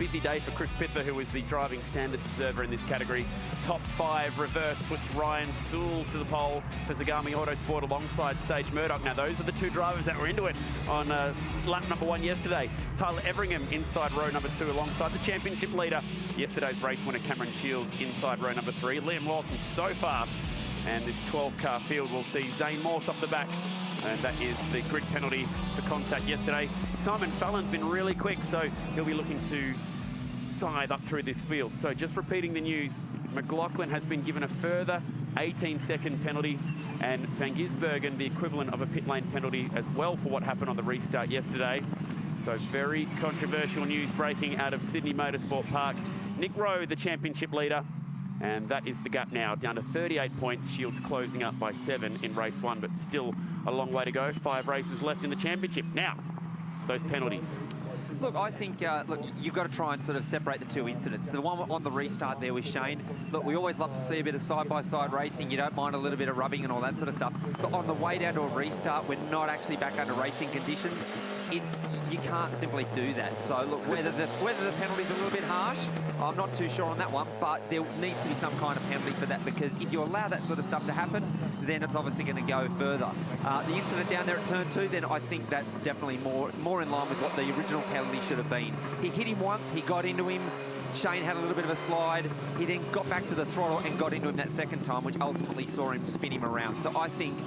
busy day for Chris Pither, who is the driving standards observer in this category. Top 5 reverse puts Ryan Sewell to the pole for Zagami Autosport alongside Sage Murdoch. Now, those are the 2 drivers that were into it on lap number 1 yesterday. Tyler Everingham inside row number 2 alongside the championship leader. Yesterday's race winner Cameron Shields inside row number 3. Liam Lawson so fast. And this 12-car field will see Zane Morse off the back. And that is the grid penalty for contact yesterday. Simon Fallon's been really quick, so he'll be looking to scythe up through this field. So just repeating the news, McLaughlin has been given a further 18-second penalty, and Van Gisbergen the equivalent of a pit lane penalty as well for what happened on the restart yesterday. So very controversial news breaking out of Sydney Motorsport Park. Nick Rowe, the championship leader, and that is the gap now, down to 38 points. Shields closing up by 7 in race 1, but still a long way to go. 5 races left in the championship. Now, those penalties. Look, I think, look, you've got to try and sort of separate the 2 incidents. The one on the restart there with Shane, look, we always love to see a bit of side-by-side racing. You don't mind a little bit of rubbing and all that sort of stuff. But on the way down to a restart, we're not actually back under racing conditions. You can't simply do that. So look, whether the penalty's a little bit harsh, I'm not too sure on that one, but there needs to be some kind of penalty for that, because if you allow that sort of stuff to happen, then it's obviously going to go further. The incident down there at turn 2, then I think that's definitely more in line with what the original penalty should have been. He hit him once, he got into him. Shane had a little bit of a slide. He then got back to the throttle and got into him that second time, which ultimately saw him spin him around. So I think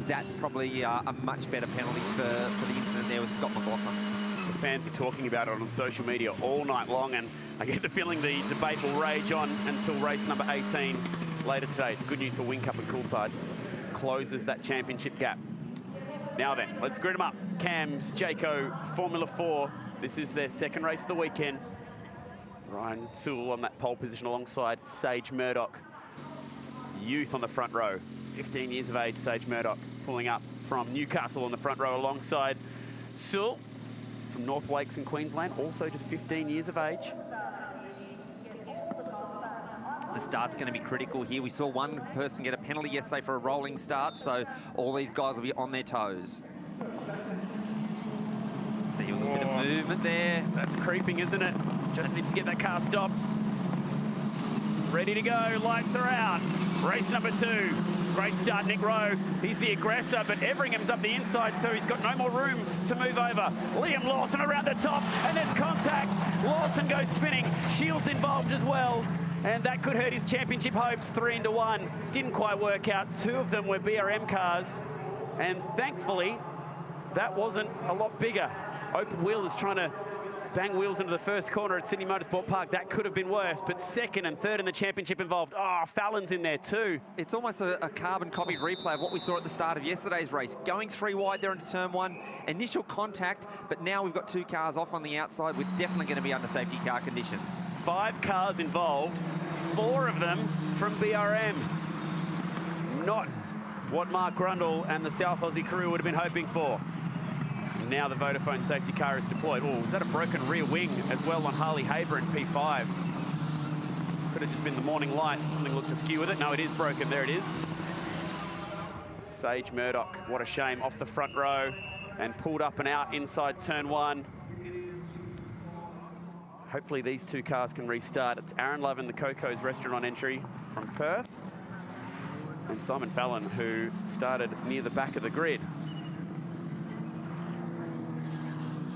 that's probably a much better penalty for the incident there with Scott McLaughlin. The fans are talking about it on social media all night long, and I get the feeling the debate will rage on until race number 18 later today. It's good news for Whincup and Coulthard. Closes that championship gap. Now then, let's grid them up. Cams, Jayco, Formula 4. This is their second race of the weekend. Ryan Sewell on that pole position alongside Sage Murdoch. Youth on the front row. 15 years of age, Sage Murdoch, pulling up from Newcastle on the front row alongside Sewell from North Lakes in Queensland, also just 15 years of age. The start's going to be critical here. We saw one person get a penalty yesterday for a rolling start, so all these guys will be on their toes. See a little bit of movement there. That's creeping, isn't it? Just needs to get that car stopped. Ready to go, lights are out. Race number 2. Great start, Nick Rowe. He's the aggressor, but Everingham's up the inside, so he's got no more room to move over. Liam Lawson around the top, and there's contact. Lawson goes spinning. Shields involved as well, and that could hurt his championship hopes. 3-1. Didn't quite work out. 2 of them were BRM cars, and thankfully, that wasn't a lot bigger. Open Wheel is trying to bang wheels into the first corner at Sydney Motorsport Park. That could have been worse, but 2nd and 3rd in the championship involved. Oh, Fallon's in there too. It's almost a carbon copied replay of what we saw at the start of yesterday's race. Going 3 wide there into turn 1, initial contact, but now we've got 2 cars off on the outside. We're definitely going to be under safety car conditions. 5 cars involved, 4 of them from BRM. Not what Mark Grundle and the South Aussie crew would have been hoping for. Now the Vodafone safety car is deployed. Oh, is that a broken rear wing as well on Harley Haber in P5? Could have just been the morning light. Something looked askew with it. No, it is broken. There it is. Sage Murdoch, what a shame, off the front row and pulled up and out inside turn 1. Hopefully these 2 cars can restart. It's Aaron Love in the Coco's restaurant on entry from Perth, and Simon Fallon, who started near the back of the grid.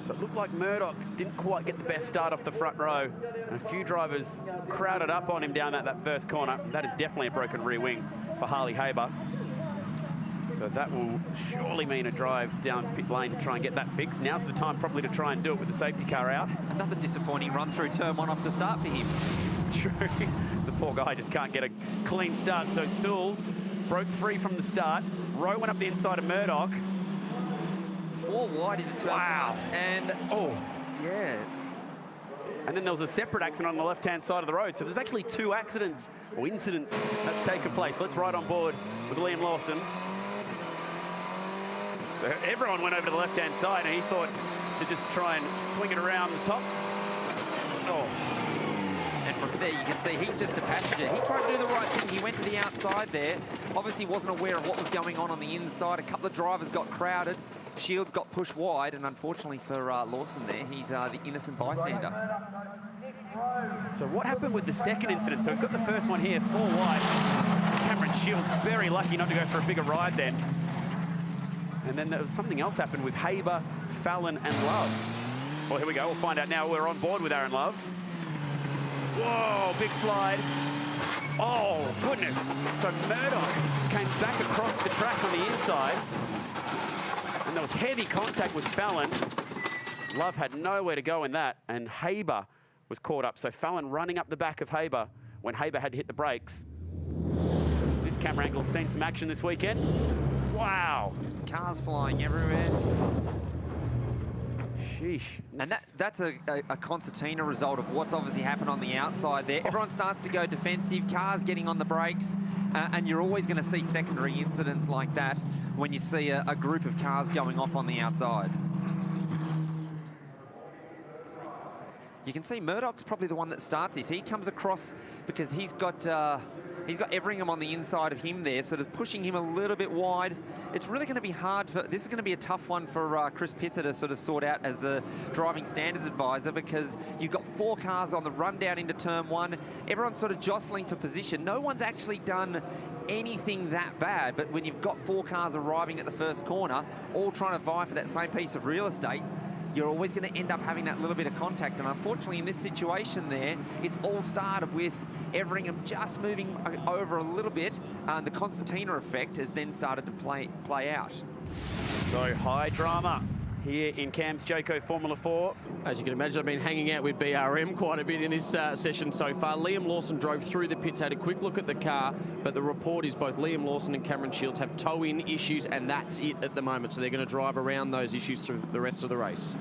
So it looked like Murdoch didn't quite get the best start off the front row, and a few drivers crowded up on him down that first corner. That is definitely a broken rear wing for Harley Haber. So that will surely mean a drive down pit lane to try and get that fixed. Now's the time probably to try and do it with the safety car out. Another disappointing run through turn 1 off the start for him. True. The poor guy just can't get a clean start. So Sewell broke free from the start. Rowe went up the inside of Murdoch. 4 wide into turn 1. And, yeah. And then there was a separate accident on the left-hand side of the road. So there's actually 2 accidents or incidents that's taken place. Let's ride on board with Liam Lawson. So everyone went over to the left-hand side, and he thought to just try and swing it around the top. And from there, you can see he's just a passenger. He tried to do the right thing. He went to the outside there. Obviously wasn't aware of what was going on the inside. A couple of drivers got crowded. Shields got pushed wide, and unfortunately for Lawson there, he's the innocent bystander. So what happened with the second incident? So we've got the first one here, 4 wide. Cameron Shields very lucky not to go for a bigger ride then. And then there was something else happened with Haber, Fallon and Love. Well, here we go. We'll find out now. We're on board with Aaron Love. Whoa, big slide. Oh, goodness. So Murdoch came back across the track on the inside. And there was heavy contact with Fallon. Love had nowhere to go in that. And Haber was caught up. So Fallon running up the back of Haber when Haber had to hit the brakes. This camera angle's seen some action this weekend. Wow. Cars flying everywhere. Sheesh. And that's a concertina result of what's obviously happened on the outside there. Everyone starts to go defensive, cars getting on the brakes, and you're always going to see secondary incidents like that when you see a group of cars going off on the outside. You can see Murdoch's probably the one that starts this. He comes across because he's got Everingham on the inside of him there, sort of pushing him a little bit wide. It's really going to be hard for, this is going to be a tough one for Chris Pither to sort of sort out as the driving standards advisor, because you've got 4 cars on the run down into turn 1. Everyone's sort of jostling for position. No one's actually done anything that bad, but when you've got 4 cars arriving at the first corner, all trying to vie for that same piece of real estate, you're always going to end up having that little bit of contact. And unfortunately, in this situation there, it's all started with Everingham just moving over a little bit. The concertina effect has then started to play out. So high drama here in Cam's Jayco Formula 4. As you can imagine, I've been hanging out with BRM quite a bit in this session so far. Liam Lawson drove through the pits, had a quick look at the car, but the report is both Liam Lawson and Cameron Shields have toe-in issues, and that's it at the moment. So they're going to drive around those issues through the rest of the race.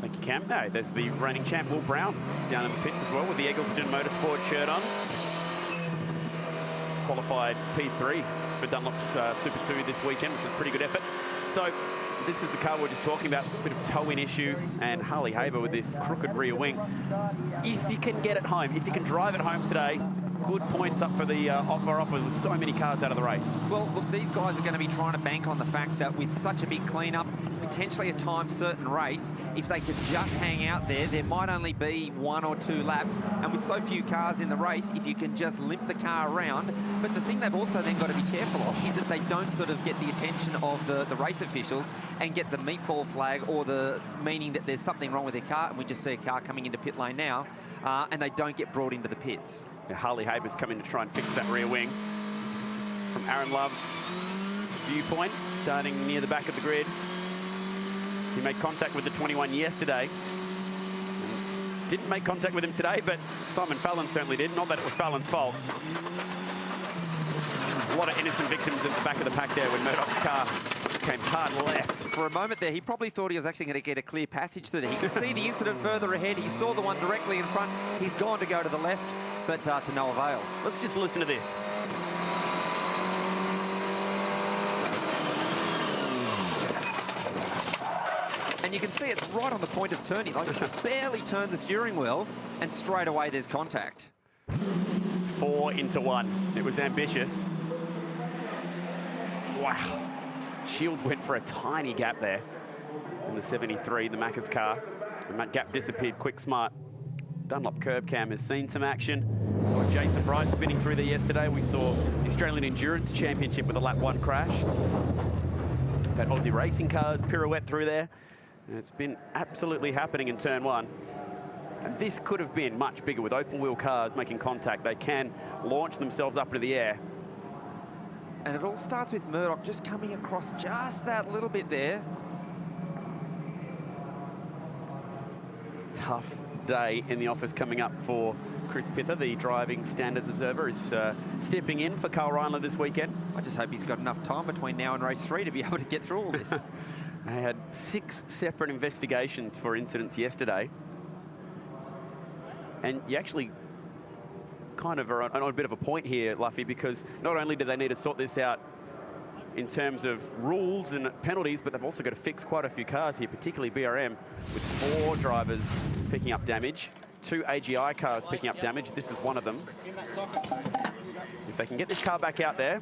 Thank you, Cam. No, there's the reigning champ, Will Brown, down in the pits as well with the Eggleston Motorsport shirt on. Qualified P3 for Dunlop's Super 2 this weekend, which is a pretty good effort. So this is the car we're just talking about, a bit of toe-in issue, and Harley Haber with this crooked rear wing. If you can get it home, if you can drive it home today, good points up for the offer with so many cars out of the race. Well, look, these guys are going to be trying to bank on the fact that with such a big cleanup, potentially a time-certain race, if they could just hang out there, there might only be 1 or 2 laps. And with so few cars in the race, if you can just limp the car around. But the thing they've also then got to be careful of is that they don't sort of get the attention of the race officials and get the meatball flag, or the meaning that there's something wrong with their car. And we just see a car coming into pit lane now, and they don't get brought into the pits. Yeah, Harley Haber's come in to try and fix that rear wing. From Aaron Love's viewpoint, starting near the back of the grid. He made contact with the 21 yesterday. Didn't make contact with him today, but Simon Fallon certainly did. Not that it was Fallon's fault. A lot of innocent victims at the back of the pack there when Murdoch's car came hard left. For a moment there, he probably thought he was actually going to get a clear passage through there. He could see the incident further ahead. He saw the one directly in front. He's gone to go to the left, but to no avail. Let's just listen to this. And you can see it's right on the point of turning. Like, it's barely turned the steering wheel, and straight away there's contact. 4 into 1. It was ambitious. Wow. Shields went for a tiny gap there in the 73, the Macca's car. And that gap disappeared quick, smart. Dunlop curb cam has seen some action. Saw Jason Bright spinning through there yesterday. We saw the Australian Endurance Championship with a lap 1 crash. We've had Aussie racing cars pirouette through there. And it's been absolutely happening in turn 1. And this could have been much bigger with open wheel cars making contact. They can launch themselves up into the air. And it all starts with Murdoch just coming across just that little bit there. Tough day in the office coming up for Chris Pither. The driving standards observer is stepping in for Carl Reindler this weekend. I just hope he's got enough time between now and race 3 to be able to get through all this. They had 6 separate investigations for incidents yesterday. And you actually kind of are on a bit of a point here, Luffy, because not only do they need to sort this out in terms of rules and penalties, but they've also got to fix quite a few cars here, particularly BRM, with 4 drivers picking up damage, 2 AGI cars picking up damage. This is one of them. If they can get this car back out there,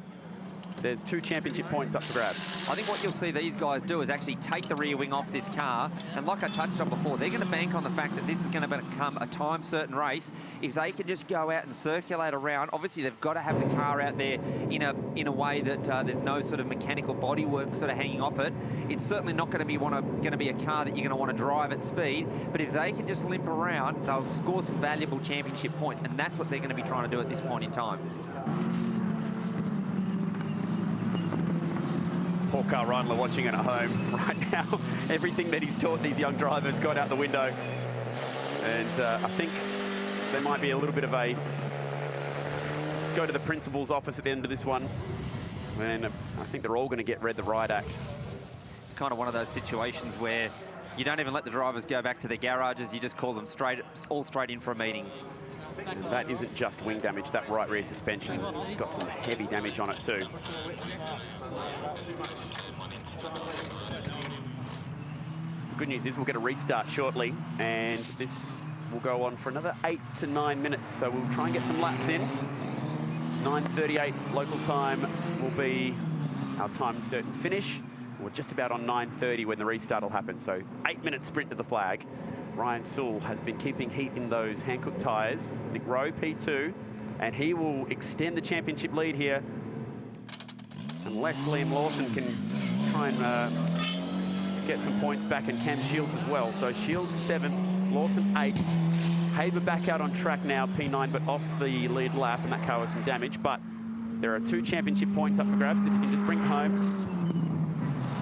there's 2 championship points up for grabs. I think what you'll see these guys do is actually take the rear wing off this car, and like I touched on before, they're going to bank on the fact that this is going to become a time-certain race. If they can just go out and circulate around, obviously they've got to have the car out there in a way that there's no sort of mechanical bodywork sort of hanging off it. It's certainly not going to be a car that you're going to want to drive at speed, but if they can just limp around, they'll score some valuable championship points, and that's what they're going to be trying to do at this point in time. Poor Carl Reindler watching it at home right now. Everything that he's taught these young drivers got out the window. And I think there might be a little bit of a go to the principal's office at the end of this one. And I think they're all going to get read the riot act. It's kind of one of those situations where you don't even let the drivers go back to their garages. You just call them all straight in for a meeting. And that isn't just wing damage, that right rear suspension has got some heavy damage on it too. The good news is we'll get a restart shortly, and this will go on for another 8 to 9 minutes, so we'll try and get some laps in. 9:38 local time will be our time certain finish. We're just about on 9:30 when the restart will happen, so 8-minute sprint to the flag. Ryan Sewell has been keeping heat in those Hankook tyres. Nick Rowe, P2, and he will extend the championship lead here unless Liam Lawson can try and get some points back, and Cam Shields as well. So Shields 7th, Lawson 8th. Haber back out on track now, P9, but off the lead lap, and that car was some damage. But there are 2 championship points up for grabs if you can just bring it home.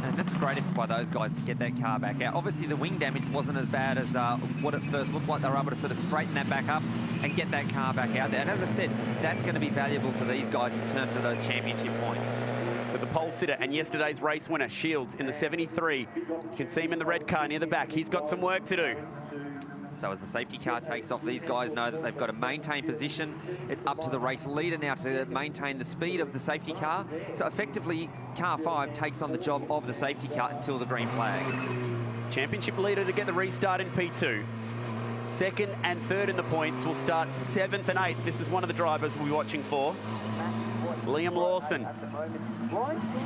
And that's a great effort by those guys to get that car back out. Obviously, the wing damage wasn't as bad as what it first looked like. They were able to sort of straighten that back up and get that car back out there. And as I said, that's going to be valuable for these guys in terms of those championship points. So the pole sitter and yesterday's race winner, Shields, in the 73. You can see him in the red car near the back. He's got some work to do. So as the safety car takes off, these guys know that they've got to maintain position. It's up to the race leader now to maintain the speed of the safety car. So effectively, car 5 takes on the job of the safety car until the green flags. Championship leader to get the restart in P2. 2nd and 3rd in the points will start 7th and 8th. This is one of the drivers we'll be watching for. Liam Lawson.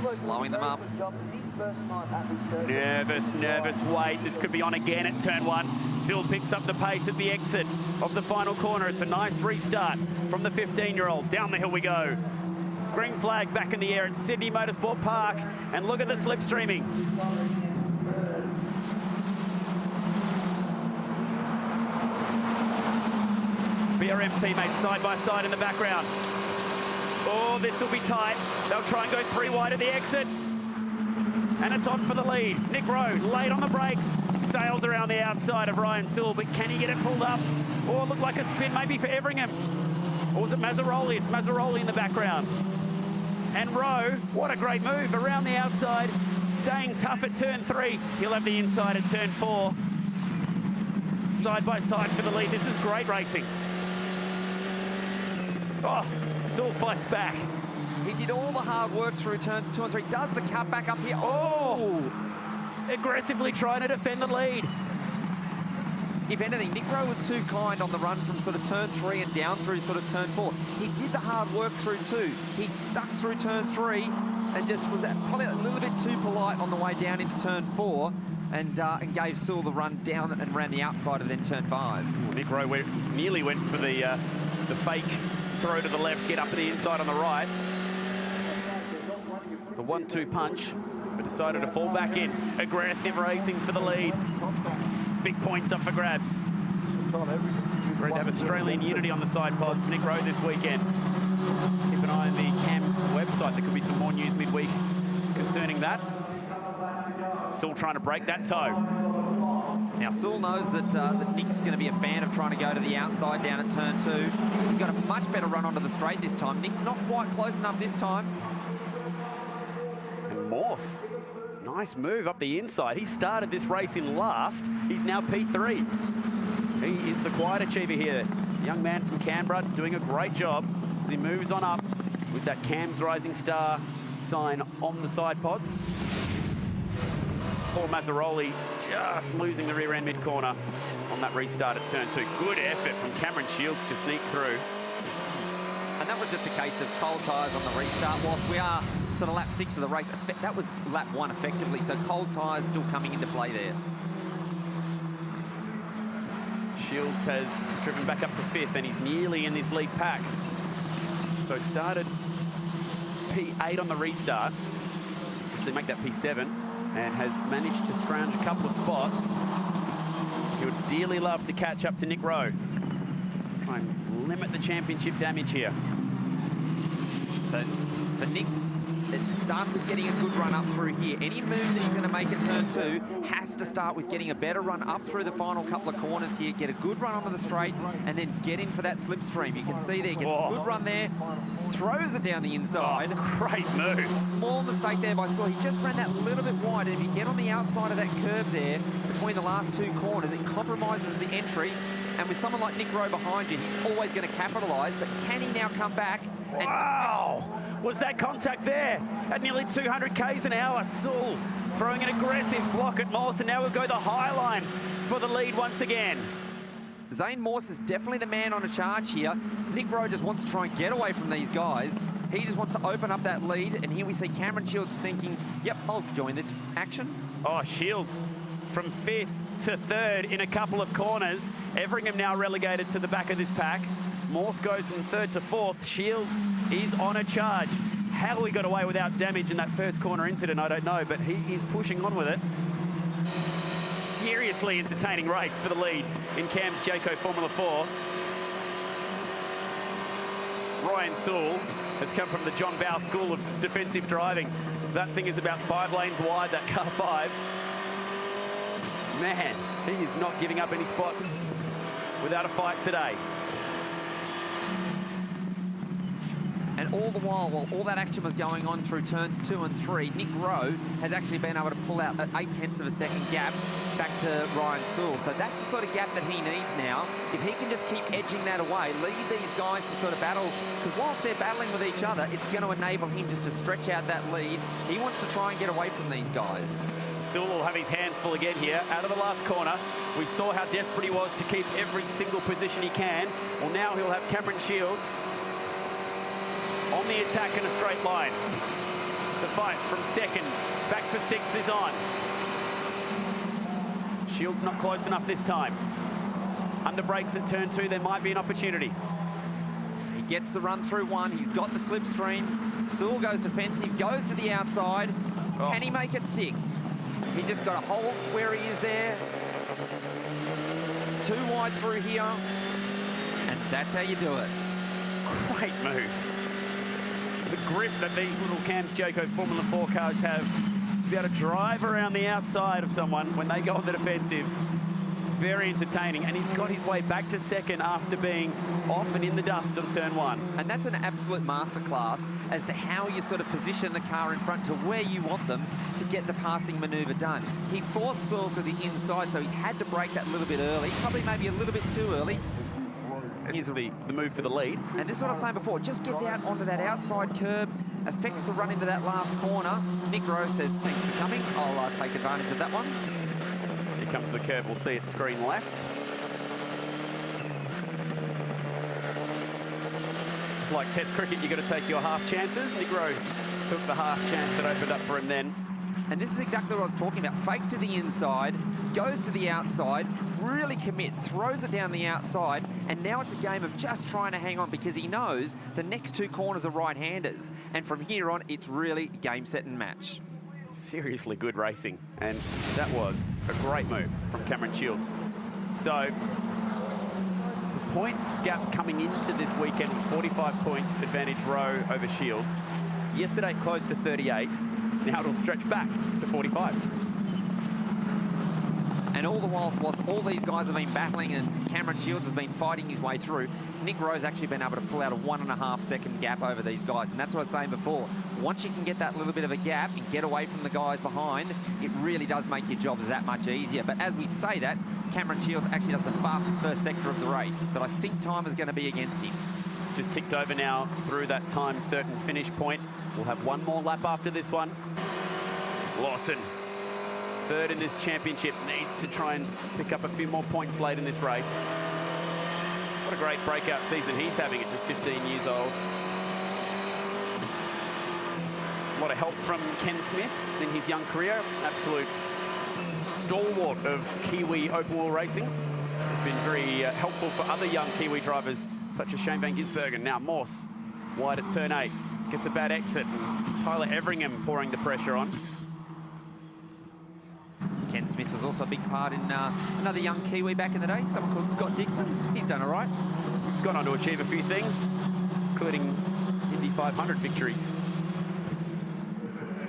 Slowing them up. Nervous wait. This could be on again at turn 1. Still picks up the pace at the exit of the final corner. It's a nice restart from the 15-year-old. Down the hill we go. Green flag back in the air at Sydney Motorsport Park. And look at the slipstreaming. BRM teammates side by side in the background. Oh, this will be tight. They'll try and go 3 wide at the exit. And it's on for the lead. Nick Rowe, late on the brakes, sails around the outside of Ryan Sewell, but can he get it pulled up? Or look like a spin maybe for Everingham. Or was it Mazzaroli? It's Mazzaroli in the background. And Rowe, what a great move around the outside, staying tough at turn 3. He'll have the inside at turn 4. Side by side for the lead. This is great racing. Oh, Sewell fights back. He did all the hard work through turns 2 and 3. Does the cut back up here? Oh! Aggressively trying to defend the lead. If anything, Nick Rowe was too kind on the run from sort of turn 3 and down through sort of turn 4. He did the hard work through 2. He stuck through turn 3 and just was probably a little bit too polite on the way down into turn 4 and gave Sewell the run down and around the outside of then turn 5. Well, Nick Rowe nearly went for the fake throw to the left, get up to the inside on the right. The 1-2 punch, but decided to fall back in. Aggressive racing for the lead. Big points up for grabs. Great to have Australian unity on the side pods for Nick Rowe this weekend. Keep an eye on the CAMS website. There could be some more news midweek concerning that. Still trying to break that toe. Now, Sewell knows that Nick's going to be a fan of trying to go to the outside down at turn 2. He's got a much better run onto the straight this time. Nick's not quite close enough this time. And Morse, nice move up the inside. He started this race in last. He's now P3. He is the quiet achiever here. Young man from Canberra doing a great job as he moves on up with that CAMS Rising Star sign on the side pods. Paul Mazzaroli just losing the rear end mid-corner on that restart at turn 2. Good effort from Cameron Shields to sneak through. And that was just a case of cold tyres on the restart. Whilst we are sort of lap 6 of the race. That was lap 1 effectively, so cold tyres still coming into play there. Shields has driven back up to 5th, and he's nearly in this lead pack. So started P8 on the restart, actually make that P7, and has managed to scrounge a couple of spots. He would dearly love to catch up to Nick Rowe. Try and limit the championship damage here. So for Nick, it starts with getting a good run up through here. Any move that he's going to make at turn 2 has to start with getting a better run up through the final couple of corners here, get a good run onto the straight, and then get in for that slipstream. You can see there, gets a good run there, throws it down the inside. Great move. Small mistake there by Saul. He just ran that little bit wide, and if you get on the outside of that curb there, between the last 2 corners, it compromises the entry. And with someone like Nick Rowe behind you, he's always going to capitalise, but can he now come back? Wow! Was that contact there at nearly 200 k's an hour? Sewell throwing an aggressive block at Morse, and now we'll go the high line for the lead once again. Zane Morse is definitely the man on a charge here. Nick Rowe just wants to try and get away from these guys. He just wants to open up that lead, and here we see Cameron Shields thinking, yep, I'll join this action. Oh, Shields from 5th to 3rd in a couple of corners. Everingham now relegated to the back of this pack. Morse goes from 3rd to 4th. Shields is on a charge. How he got away without damage in that first corner incident, I don't know, but he is pushing on with it. Seriously entertaining race for the lead in Cam's Jayco Formula 4. Ryan Sewell has come from the John Bow School of Defensive Driving. That thing is about 5 lanes wide, that car 5. Man, he is not giving up any spots without a fight today. And all the while all that action was going on through turns 2 and 3, Nick Rowe has actually been able to pull out an 0.8 of a second gap back to Ryan Sewell. So that's the sort of gap that he needs now. If he can just keep edging that away, lead these guys to sort of battle, because whilst they're battling with each other, it's going to enable him just to stretch out that lead. He wants to try and get away from these guys. Sewell will have his hands full again here. Out of the last corner, we saw how desperate he was to keep every single position he can. Well, now he'll have Cameron Shields on the attack in a straight line. The fight from 2nd back to 6th is on. Shields not close enough this time. Under brakes at turn 2, there might be an opportunity. He gets the run through 1. He's got the slipstream. Sewell goes defensive, goes to the outside. Oh. Can he make it stick? He's just got to hold where he is there. 2 wide through here. And that's how you do it. Great move. The grip that these little Cam's Jayco Formula 4 cars have to be able to drive around the outside of someone when they go on the defensive. Very entertaining, and he's got his way back to 2nd after being off and in the dust on turn 1. And that's an absolute masterclass as to how you sort of position the car in front to where you want them to get the passing manoeuvre done. He forced Sewell to the inside, so he's had to brake that a little bit early, probably maybe a little bit too early. Here's the move for the lead. And this is what I was saying before, just gets out onto that outside curb, affects the run into that last corner. Nick Rowe says, thanks for coming. I'll take advantage of that one. Here comes the curve. We'll see it screen left. It's like Test cricket, you've got to take your half chances. Nick Rowe took the half chance that opened up for him then. And this is exactly what I was talking about. Fake to the inside, goes to the outside, really commits, throws it down the outside, and now it's a game of just trying to hang on because he knows the next 2 corners are right-handers. And from here on, it's really game, set, and match. Seriously good racing, and that was a great move from Cameron Shields. So the points gap coming into this weekend was 45 points advantage Rowe over Shields. Yesterday it closed to 38. Now it'll stretch back to 45. And all the whilst all these guys have been battling and Cameron Shields has been fighting his way through, Nick Rowe's actually been able to pull out a 1.5 second gap over these guys. And that's what I was saying before. Once you can get that little bit of a gap and get away from the guys behind, it really does make your job that much easier. But as we say that, Cameron Shields actually does the fastest first sector of the race. But I think time is going to be against him. Just ticked over now through that time certain finish point. We'll have one more lap after this one. Lawson, 3rd in this championship, needs to try and pick up a few more points late in this race. What a great breakout season he's having at just 15 years old. lot of help from Ken Smith in his young career. Absolute stalwart of Kiwi open wheel racing. Has been very helpful for other young Kiwi drivers such as Shane Van Gisbergen. Now Morse wide at turn 8, gets a bad exit, and Tyler Everingham pouring the pressure on. Ken Smith was also a big part in another young Kiwi back in the day, someone called Scott Dixon. He's done all right. He's gone on to achieve a few things, including Indy 500 victories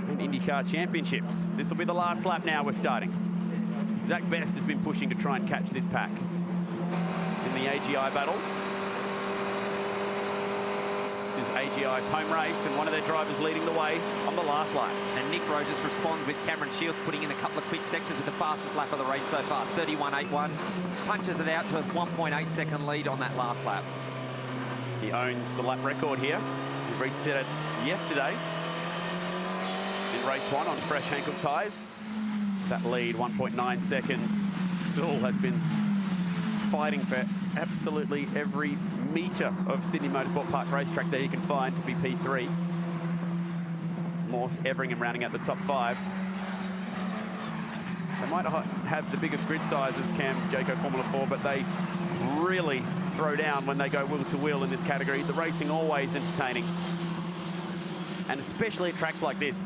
and IndyCar championships. This will be the last lap now. We're starting. Zach Best has been pushing to try and catch this pack in the AGI battle. This is AGI's home race, and one of their drivers leading the way on the last lap. And Nick Rowe just responds with Cameron Shields putting in a couple of quick sectors with the fastest lap of the race so far, 31.81. Punches it out to a 1.8 second lead on that last lap. He owns the lap record here. He reset it yesterday in race 1 on fresh Hankook tyres. That lead, 1.9 seconds. Sewell has been fighting for absolutely every metre of Sydney Motorsport Park racetrack that he can find to be P3. Morse, Everingham rounding out the top 5. They might not have the biggest grid size as Cam's Jayco Formula 4, but they really throw down when they go wheel to wheel in this category. The racing always entertaining. And especially at tracks like this.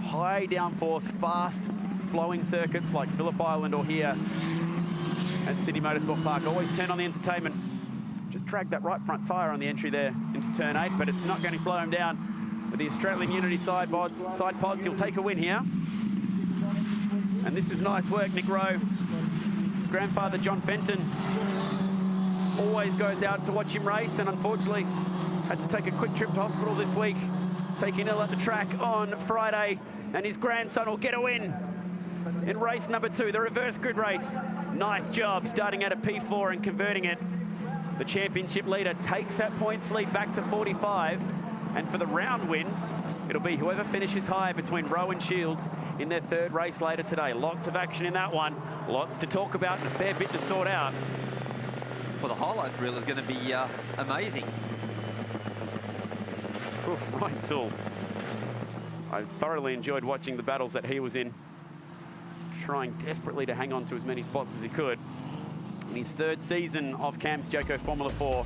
High downforce, fast flowing circuits like Phillip Island or here at Sydney Motorsport Park. Always turn on the entertainment. Just drag that right front tyre on the entry there into turn 8, but it's not going to slow him down. With the Australian Unity side pods, he'll take a win here. And this is nice work, Nick Rowe. His grandfather, John Fenton, always goes out to watch him race, and unfortunately had to take a quick trip to hospital this week, taking ill at the track on Friday, and his grandson will get a win in race number 2, the reverse grid race. Nice job starting out at P4 and converting it. The championship leader takes that points lead back to 45, and for the round win, it'll be whoever finishes high between Rowe and Shields in their 3rd race later today. Lots of action in that one, lots to talk about and a fair bit to sort out. Well, the highlight reel is going to be amazing. Oof, Ryan Sewell. I thoroughly enjoyed watching the battles that he was in, trying desperately to hang on to as many spots as he could. In his 3rd season of Cam's Jayco Formula 4,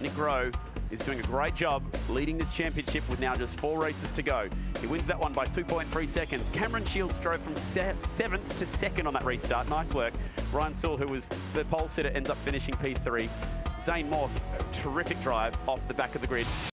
Nick Rowe is doing a great job leading this championship with now just 4 races to go. He wins that one by 2.3 seconds. Cameron Shields drove from 7th to 2nd on that restart. Nice work. Ryan Sewell, who was the pole sitter, ends up finishing P3. Zane Morse, terrific drive off the back of the grid.